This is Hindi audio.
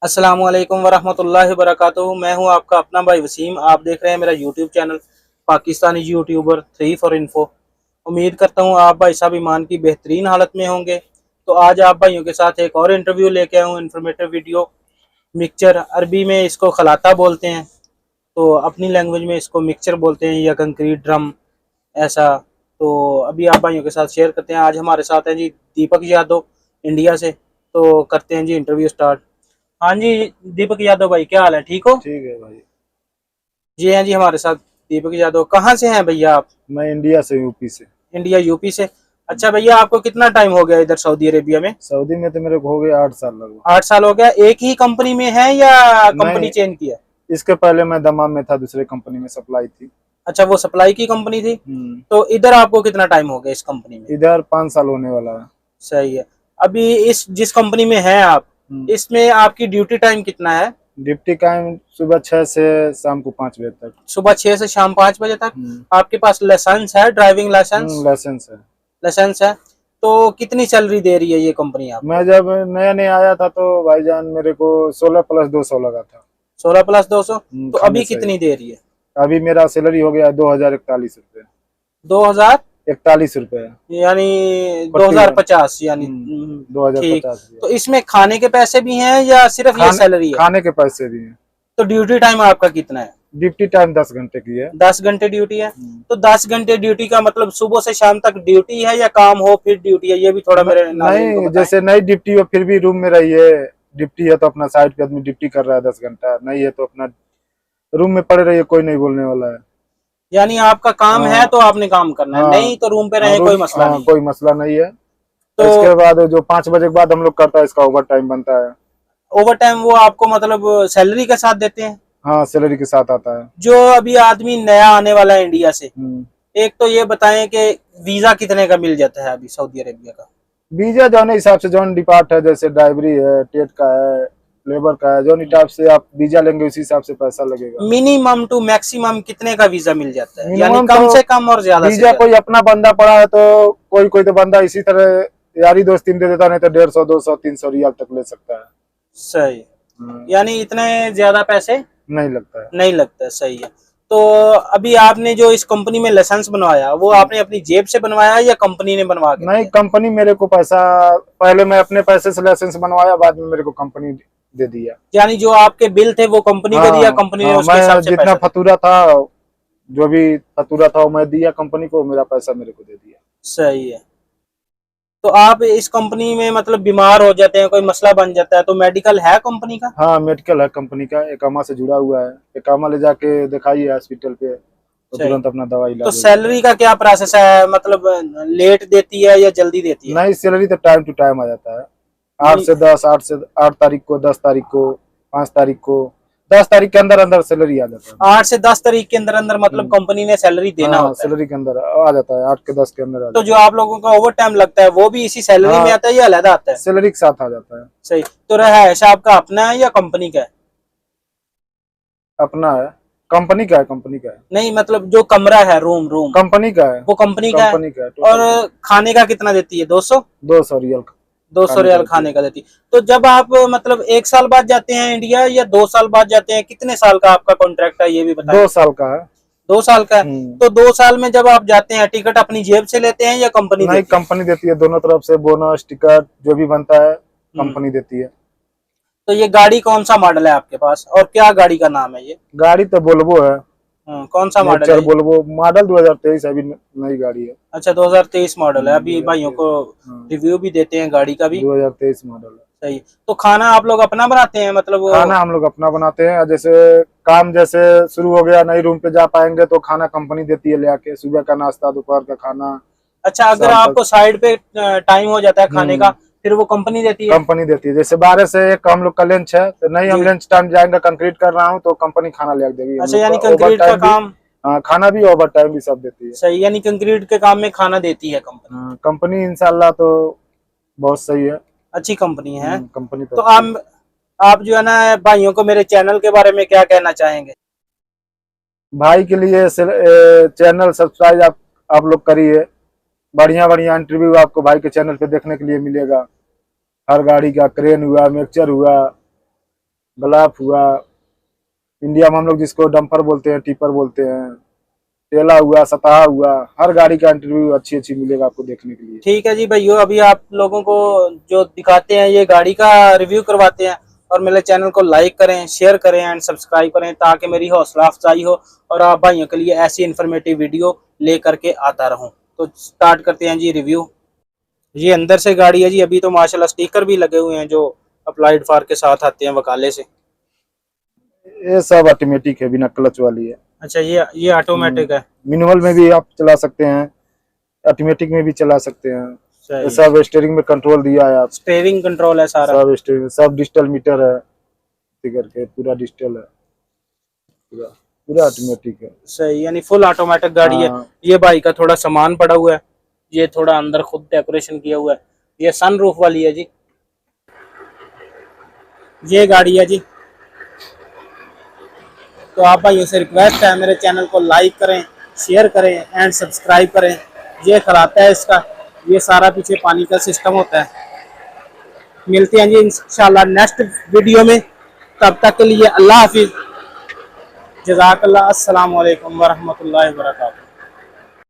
अस्सलामु अलैकुम वरहमतुल्लाहि वबरकातुहू। मैं हूं आपका अपना भाई वसीम। आप देख रहे हैं मेरा YouTube channel Pakistani YouTuber 3 for info. उम्मीद करता हूं आप भाई साहब ईमान की बेहतरीन हालत में होंगे। तो आज आप भाइयों के साथ एक और इंटरव्यू लेके आया हूं, इन्फॉर्मेटिव वीडियो। मिक्सचर, अरबी में इसको खलाता बोलते हैं, तो अपनी लैंग्वेज में इसको मिक्सचर बोलते हैं, या कंक्रीट ड्रम ऐसा। तो अभी आप भाइयों के साथ शेयर करते हैं। आज हमारे साथ हैं जी दीपक यादव, इंडिया से। तो करते हैं जी इंटरव्यू स्टार्ट। हाँ जी, दीपक यादव भाई, क्या हाल है? ठीक हो? ठीक है भाई। जी हैं जी, हमारे साथ दीपक यादव। कहाँ से हैं भैया आप? मैं इंडिया से, यूपी से। इंडिया, यूपी से। अच्छा भैया, आपको कितना टाइम हो गया इधर सऊदी अरेबिया में? सऊदी में तो मेरे को हो गया 8 साल लगभग। 8 साल हो गया। एक ही कंपनी में है या कंपनी नहीं, चेंज किया? इसके पहले मैं दमाम में था, दूसरे कंपनी में सप्लाई थी। अच्छा, वो सप्लाई की कंपनी थी। हम्म। तो इधर आपको कितना टाइम हो गया इस कंपनी में? इधर 5 साल होने वाला है। सही है। अभी इस जिस कंपनी में हैं आप, इसमें आपकी ड्यूटी टाइम कितना है? डिप्टी टाइम सुबह 6 से शाम को 5 बजे तक। सुबह 6 से शाम 5 बजे तक। आपके पास लाइसेंस है, ड्राइविंग लाइसेंस? लाइसेंस है। लाइसेंस है। तो कितनी सैलरी दे रही है ये कंपनी आप? मैं जब नया नया आया था तो भाईजान मेरे को 16+200 लगा था। 16+200। तो खाने अभी से। कितनी दे रही है? अभी मेरा सैलरी हो गया 2041 रुपये। 2000 41 रुपये। यानी 41। 2050 यानी। ठीक। 2050। तो इसमें खाने के पैसे भी हैं या सिर्फ ये सैलरी है? खाने के पैसे भी हैं। तो ड्यूटी टाइम आपका कितना है? ड्यूटी टाइम 10 घंटे की है। 10 घंटे ड्यूटी है। तो 10 घंटे ड्यूटी का मतलब सुबह से शाम तक ड्यूटी है या काम हो फिर ड्यूटी है? ये भी थोड़ा मेरे नाज़रीन को नहीं, बताएं। जैसे नई ड्यूटी हो फिर भी रूम में रहिए। ड्यूटी है तो अपना साइड पे आदमी ड्यूटी कर रहा है 10 घंटा, नहीं है तो अपना रूम में पड़े रहिए, कोई नहीं बोलने वाला है। यानी आपका काम है हाँ। तो आपने काम करना है, हाँ। नहीं तो रूम पे हाँ, रहे, कोई मसला नहीं है। कोई मसला नहीं है। तो इसके बाद जो 5 बजे के बाद हम लोग करता है, इसका ओवर टाइम बनता है। ओवर टाइम वो आपको मतलब सैलरी के साथ देते हैं? हाँ, सैलरी के साथ आता है। जो अभी आदमी नया आने वाला है इंडिया से, एक तो ये बताएं कि वीजा कितने का मिल जाता है अभी सऊदी अरेबिया का? वीजा जौन हिसाब से जौन डिपार्ट है, जैसे ड्राइवरी है, टेट का है, लेबर का है, जौन हिसाब से आप वीजा लेंगे उसी हिसाब से पैसा लगेगा। मिनिमम टू मैक्सिमम कितने का वीजा मिल जाता है, यानी मिनिमम कम तो से कम और ज्यादा से वीजा ज्यादा? कोई अपना बंदा पड़ा है तो कोई कोई तो बंदा इसी तरह यारी दोस्ती में दे देता, नहीं तो 150, 200, 300 रियाल तक ले सकता है। सही। यानी इतने ज्यादा पैसे नहीं लगता है। नहीं लगता है। सही है। तो अभी आपने जो इस कंपनी में लाइसेंस बनवाया, वो आपने अपनी जेब से बनवाया या कंपनी ने बनवा के नहीं, दिया? कंपनी मेरे को पैसा, पहले मैं अपने पैसे से लाइसेंस बनवाया, बाद में मेरे को कंपनी दे दिया। यानी जो आपके बिल थे वो कंपनी को दिया, हाँ। कंपनी ने हाँ, उसके हिसाब मैं से जितना पैसा दिया? फतूरा था, जो भी फतूरा था वो मैं दिया कंपनी को, मेरा पैसा मेरे को दे दिया। सही है। तो आप इस कंपनी में मतलब बीमार हो जाते हैं, कोई मसला बन जाता है, तो मेडिकल है कंपनी का? हाँ, मेडिकल है कंपनी का, एकामा से जुड़ा हुआ है। एकामा ले जाके दिखाइए हॉस्पिटल पे तो सही। तुरंत अपना दवा तो इलाज हो जाता सैलरी का क्या प्रोसेस है, मतलब लेट देती है या जल्दी देती है। है? नहीं, सैलरी तो टाइम टू टाइम आ जाता है। 8 से 10, 8 तारीख को, 10 तारीख को, 5 तारीख को, 10 तारीख के अंदर अंदर सैलरी आ जाता है। 8 से 10 तारीख के अंदर अंदर मतलब कंपनी ने सैलरी देना हाँ, होता है? सैलरी के अंदर आ जाता है, 8 के 10 के अंदर आ तो जाता जो आप लोगों का ओवर टाइम लगता है वो भी इसी है। सैलरी में हाँ, आता है या अलग आता है? सैलरी के साथ आ जाता है। सही। तो रहायश आपका अपना है या कंपनी का है? अपना है। कंपनी का है, कंपनी का है। नहीं, मतलब जो कमरा है, रूम रूम, कंपनी का है। वो कंपनी का है। कंपनी का है, टोटल और खाने का कितना देती है? 200? 200 रियल 200 खाने का रियाल देती खाने है। का देती है। तो जब आप मतलब 1 साल बाद जाते हैं इंडिया या 2 साल बाद जाते हैं, कितने साल का आपका कॉन्ट्रैक्ट है ये भी बताएं। 2 साल का है। 2 साल का है। तो 2 साल में जब आप जाते हैं, टिकट अपनी जेब से लेते हैं या कंपनी नहीं, देती है? कंपनी देती है, दोनों तरफ से बोनस टिकट जो भी बनता है कंपनी देती है। तो ये गाड़ी कौन सा मॉडल है आपके पास, और क्या गाड़ी का नाम है ये? गाड़ी तो वोल्वो है। कौन सा मॉडल नेचर है? वोल्वो, मॉडल 2023, अभी नई गाड़ी है। अच्छा, 2023 मॉडल है। अभी भाइयों 2023। को हाँ, रिव्यू भी देते हैं गाड़ी का भी। 2023 मॉडल है। सही। तो खाना आप लोग अपना बनाते हैं मतलब खाना हम लोग अपना बनाते हैं। जैसे काम जैसे शुरू हो गया, नई रूम पे जा पाएंगे तो खाना कंपनी देती है ले आके, सुबह का नाश्ता, दोपहर का खाना, अच्छा, अगर शाम तक। आपको साइड पे टाइम हो जाता है खाने का, फिर वो कंपनी देती है? कंपनी देती है। जैसे 12 से 1 हम लोग का लंच है, तो नहीं हम जी। लंच टाइम जाएंगे, कंक्रीट कर रहा हूँ तो कंपनी खाना ले देगी हम अच्छा, लोग का। यानी ओवर कंक्रीट का टाइम भी, काम। हाँ, खाना भी ओवर टाइम भी सब देती है। सही, यानी कंक्रीट के काम में खाना देती है कंपनी? हाँ, कंपनी इंशाल्लाह तो बहुत सही है। अच्छी कंपनी है। कंपनी तो तो अच्छी है। आप जो है ना भाइयों को मेरे चैनल के बारे में क्या कहना चाहेंगे? भाई के लिए चैनल सब्सक्राइब आप लोग करिए। बढ़िया बढ़िया इंटरव्यू आपको भाई के चैनल पे देखने के लिए मिलेगा। हर गाड़ी का क्रेन हुआ, मिक्सचर हुआ, गलाफ हुआ, इंडिया में हम लोग जिसको डंपर बोलते हैं, टिपर बोलते हैं, टेला हुआ, सतहा हुआ, हर गाड़ी का इंटरव्यू अच्छी अच्छी मिलेगा आपको देखने के लिए। ठीक है जी भैया, अभी आप लोगों को जो दिखाते हैं ये गाड़ी का रिव्यू करवाते हैं, और मेरे चैनल को लाइक करें, शेयर करें एंड सब्सक्राइब करें, ताकि मेरी हौसला अफजाई हो और आप भाइयों के लिए ऐसी इन्फॉर्मेटिव वीडियो ले करके आता रहूं। तो स्टार्ट करते हैं जी रिव्यू। ये अंदर से गाड़ी है जी, अभी तो माशाल्लाह स्टिकर भी लगे हुए हैं जो अप्लाइड फार के साथ आते हैं वकाले से। ये सब ऑटोमेटिक है, बिना क्लच वाली है। अच्छा, ये ऑटोमेटिक है। मिनिमल में भी आप चला सकते हैं, ऑटोमेटिक में भी चला सकते हैं। सही। ये सब स्टीयरिंग में कंट्रोल दिया है, आप स्टीयरिंग कंट्रोल है सारा। सब स्टीयरिंग, सब डिजिटल मीटर है, करके पूरा डिजिटल है, पूरा पूरा ऑटोमेटिक है। सही, यानी फुल ऑटोमेटिक गाड़ी है। हाँ। ये भाई का थोड़ा सामान पड़ा हुआ है, ये थोड़ा अंदर खुद डेकोरेशन किया हुआ है। ये सनरूफ वाली है जी, ये गाड़ी है जी। तो आप भाइयों से रिक्वेस्ट है, मेरे चैनल को लाइक करें, शेयर करें एंड सब्सक्राइब करें। ये खराता है इसका, ये सारा पीछे पानी का सिस्टम होता है। मिलते हैं जी इंशाल्लाह नेक्स्ट वीडियो में, तब तक के लिए अल्लाह हाफिज, जज़ाकल्लाह, अस्सलाम वालेकुम वरहमतुल्लाहि वबरकातुहू।